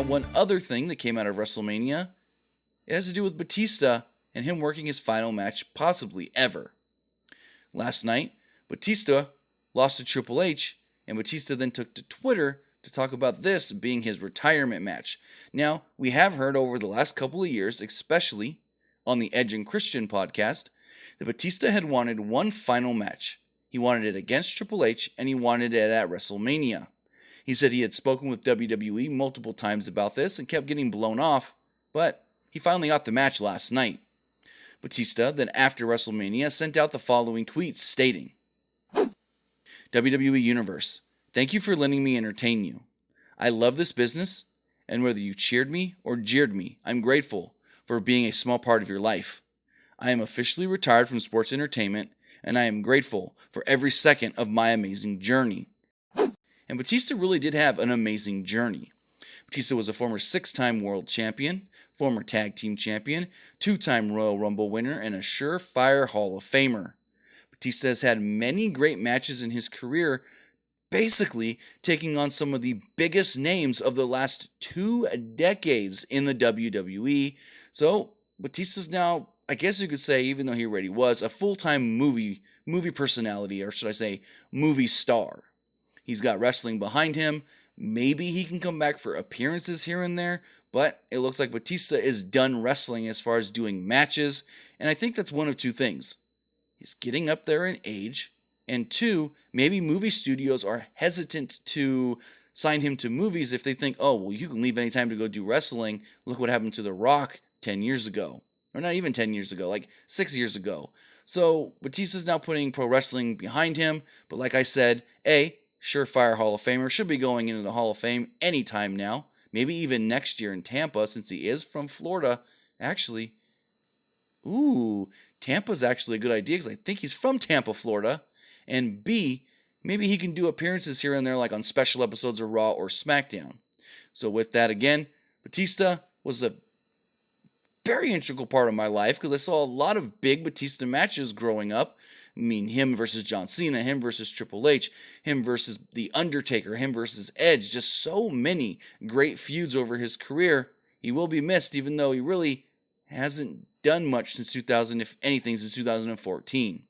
one other thing that came out of WrestleMania, it has to do with Batista and him working his final match possibly ever. Last night, Batista lost to Triple H, and Batista then took to Twitter to talk about this being his retirement match. Now, we have heard over the last couple of years, especially on the Edge and Christian podcast, that Batista had wanted one final match. He wanted it against Triple H, and he wanted it at WrestleMania. He said he had spoken with WWE multiple times about this and kept getting blown off, but he finally got the match last night. Batista then after WrestleMania sent out the following tweets stating, WWE Universe, thank you for letting me entertain you. I love this business, and whether you cheered me or jeered me, I'm grateful for being a small part of your life. I am officially retired from sports entertainment, and I am grateful for every second of my amazing journey. And Batista really did have an amazing journey. Batista was a former 6-time world champion, former tag team champion, 2-time Royal Rumble winner, and a surefire Hall of Famer. Batista has had many great matches in his career, basically taking on some of the biggest names of the last 2 decades in the WWE. So Batista's now, I guess you could say, even though he already was, a full-time movie personality, or should I say movie star. He's got wrestling behind him. Maybe he can come back for appearances here and there, but it looks like Batista is done wrestling as far as doing matches, and I think that's one of two things. He's getting up there in age, and 2, maybe movie studios are hesitant to sign him to movies if they think, oh, well, you can leave anytime to go do wrestling. Look what happened to The Rock 10 years ago. Or not even 10 years ago, like 6 years ago. So Batista's now putting pro wrestling behind him, but like I said, surefire Hall of Famer, should be going into the Hall of Fame anytime now, maybe even next year in Tampa since he is from Florida. Actually, Tampa's actually a good idea because I think he's from Tampa, Florida. And B, maybe he can do appearances here and there like on special episodes of Raw or SmackDown. So with that again, Batista was a very integral part of my life because I saw a lot of big Batista matches growing up. I mean, him versus John Cena, him versus Triple H, him versus The Undertaker, him versus Edge. Just so many great feuds over his career. He will be missed, even though he really hasn't done much since 2000, if anything, since 2014.